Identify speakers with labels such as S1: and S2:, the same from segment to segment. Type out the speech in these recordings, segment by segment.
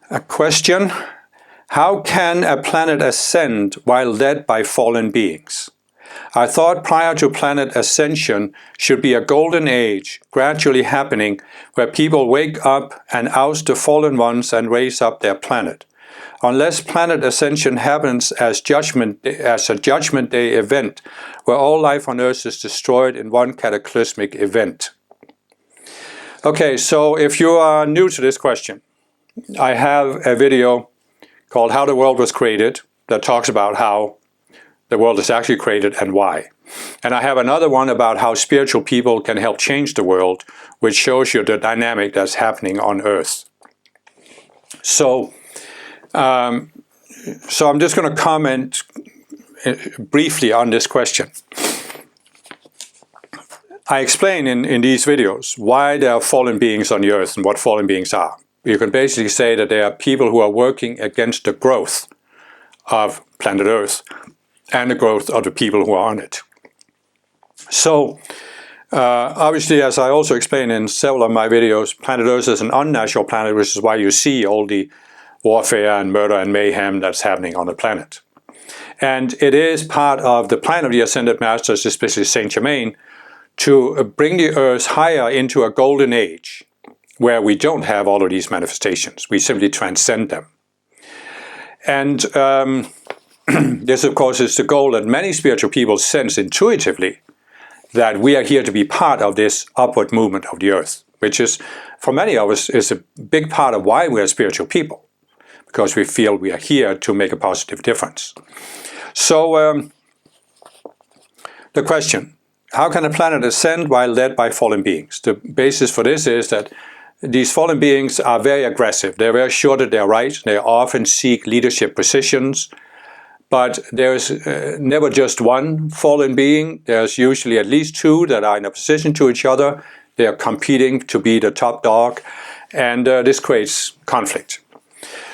S1: A question: how can a planet ascend while led by fallen beings? I thought prior to planet ascension should be a golden age gradually happening where people wake up and oust the fallen ones and raise up their planet. Unless planet ascension happens as a judgment day event where all life on Earth is destroyed in one cataclysmic event. Okay, so if you are new to this question, I have a video called How the World Was Created that talks about how the world is actually created and why. And I have another one about how spiritual people can help change the world, which shows you the dynamic that's happening on Earth. So I'm just going to comment briefly on this question. I explain in these videos why there are fallen beings on the Earth and what fallen beings are. You can basically say that there are people who are working against the growth of planet Earth and the growth of the people who are on it. So, obviously, as I also explain in several of my videos, planet Earth is an unnatural planet, which is why you see all the warfare and murder and mayhem that's happening on the planet. And it is part of the plan of the Ascended Masters, especially Saint Germain, to bring the Earth higher into a golden age, where we don't have all of these manifestations. We simply transcend them. And this, of course, is the goal that many spiritual people sense intuitively, that we are here to be part of this upward movement of the Earth, which is, for many of us, is a big part of why we are spiritual people, because we feel we are here to make a positive difference. So, the question: how can a planet ascend while led by fallen beings? The basis for this is that these fallen beings are very aggressive. They're very sure that they're right. They often seek leadership positions. But there's never just one fallen being. There's usually at least two that are in opposition to each other. They are competing to be the top dog. And this creates conflict.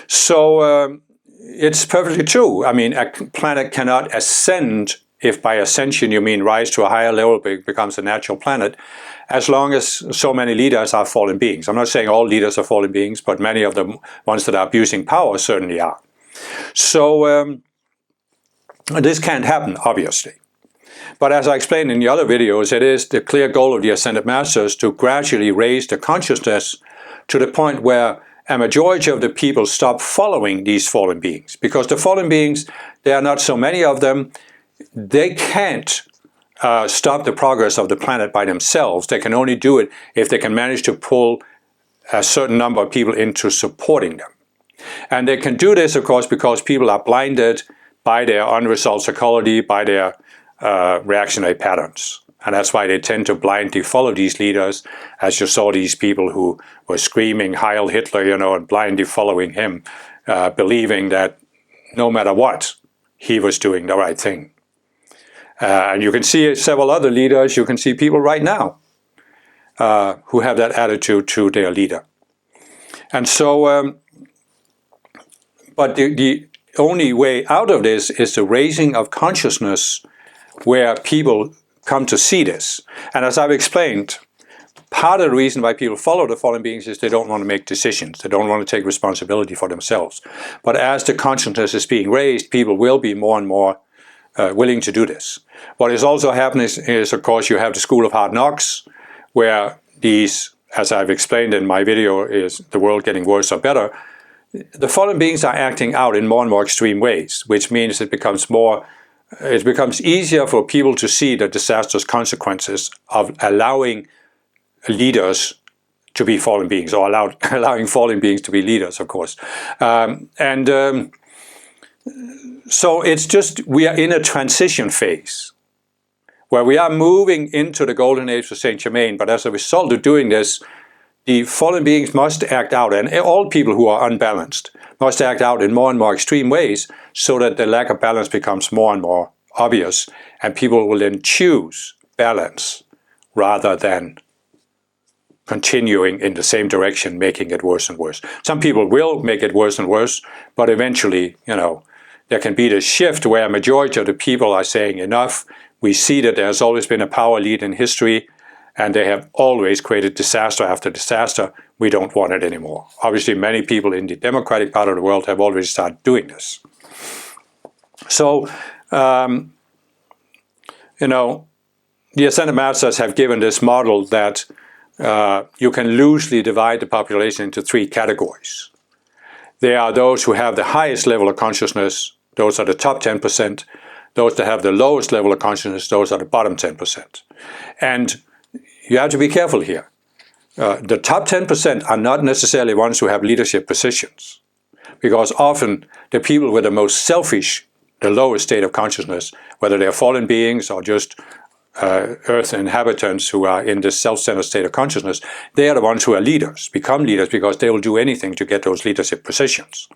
S1: So it's perfectly true. I mean, a planet cannot ascend, if by ascension you mean rise to a higher level, it becomes a natural planet, as long as so many leaders are fallen beings. I'm not saying all leaders are fallen beings, but many of the ones that are abusing power certainly are. So this can't happen, obviously. But as I explained in the other videos, it is the clear goal of the Ascended Masters to gradually raise the consciousness to the point where a majority of the people stop following these fallen beings. Because the fallen beings, there are not so many of them. They can't stop the progress of the planet by themselves. They can only do it if they can manage to pull a certain number of people into supporting them. And they can do this, of course, because people are blinded by their unresolved psychology, by their reactionary patterns. And that's why they tend to blindly follow these leaders, as you saw these people who were screaming Heil Hitler, and blindly following him, believing that no matter what, he was doing the right thing. And you can see several other leaders, you can see people right now who have that attitude to their leader. And so, but the only way out of this is the raising of consciousness where people come to see this. And as I've explained, part of the reason why people follow the fallen beings is they don't want to make decisions. They don't want to take responsibility for themselves. But as the consciousness is being raised, people will be more and more willing to do this. What is also happening is, of course, you have the school of hard knocks, where these, as I've explained in my video, is the world getting worse or better. The fallen beings are acting out in more and more extreme ways, which means it becomes easier for people to see the disastrous consequences of allowing leaders to be fallen beings, or allowing fallen beings to be leaders, of course. So it's just, we are in a transition phase where we are moving into the golden age of Saint Germain, but as a result of doing this, the fallen beings must act out, and all people who are unbalanced must act out in more and more extreme ways, so that the lack of balance becomes more and more obvious, and people will then choose balance rather than continuing in the same direction, making it worse and worse. Some people will make it worse and worse, but eventually, there can be this shift where a majority of the people are saying enough. We see that there's always been a power lead in history, and they have always created disaster after disaster. We don't want it anymore. Obviously, many people in the democratic part of the world have already started doing this. So, the Ascended Masters have given this model that you can loosely divide the population into 3 categories. There are those who have the highest level of consciousness, those are the top 10%. Those that have the lowest level of consciousness, those are the bottom 10%. And you have to be careful here. The top 10% are not necessarily ones who have leadership positions, because often the people with the most selfish, the lowest state of consciousness, whether they're fallen beings or just Earth inhabitants who are in this self-centered state of consciousness, they are the ones who are leaders, become leaders, because they will do anything to get those leadership positions.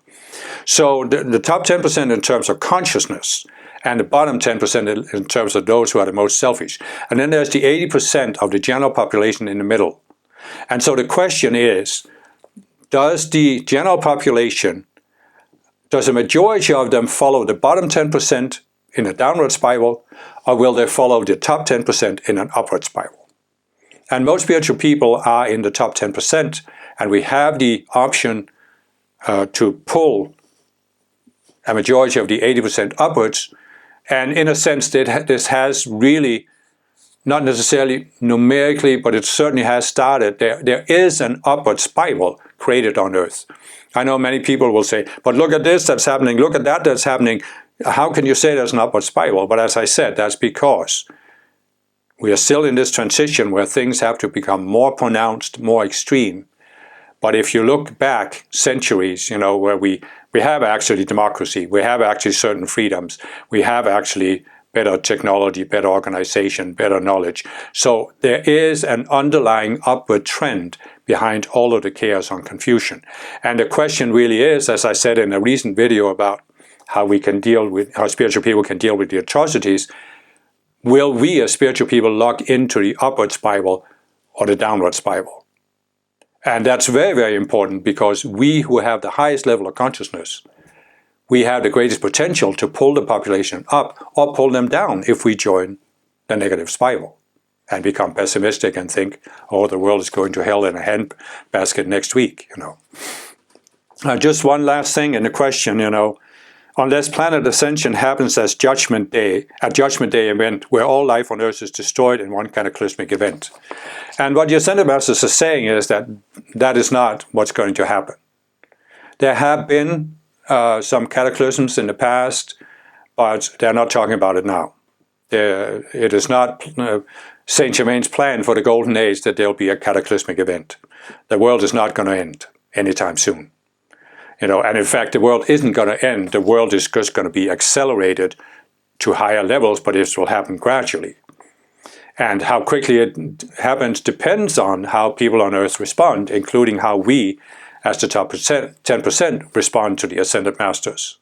S1: So the top 10% in terms of consciousness, and the bottom 10% in terms of those who are the most selfish. And then there's the 80% of the general population in the middle. And so the question is, does the general population, does the majority of them follow the bottom 10% in a downward spiral, or will they follow the top 10% in an upward spiral? And most spiritual people are in the top 10%, and we have the option to pull a majority of the 80% upwards. And in a sense, this has really, not necessarily numerically, but it certainly has started. There is an upward spiral created on Earth. I know many people will say, but look at this that's happening, look at that that's happening. How can you say there's an upward spiral? But as I said, that's because we are still in this transition where things have to become more pronounced, more extreme. But if you look back centuries, where we have actually democracy, we have actually certain freedoms, we have actually better technology, better organization, better knowledge. So there is an underlying upward trend behind all of the chaos and confusion. And the question really is, as I said in a recent video about how spiritual people can deal with the atrocities, will we as spiritual people lock into the upward spiral or the downward spiral? And that's very, very important, because we who have the highest level of consciousness, we have the greatest potential to pull the population up or pull them down if we join the negative spiral and become pessimistic and think, oh, the world is going to hell in a handbasket next week, Just one last thing in the question, unless planet ascension happens as Judgment Day, a Judgment Day event where all life on Earth is destroyed in one cataclysmic event. And what the Ascended Masters are saying is that that is not what's going to happen. There have been some cataclysms in the past, but they're not talking about it now. It is not Saint Germain's plan for the Golden Age that there'll be a cataclysmic event. The world is not going to end anytime soon. And in fact, the world isn't going to end. The world is just going to be accelerated to higher levels, but this will happen gradually. And how quickly it happens depends on how people on Earth respond, including how we, as the top 10%, respond to the Ascended Masters.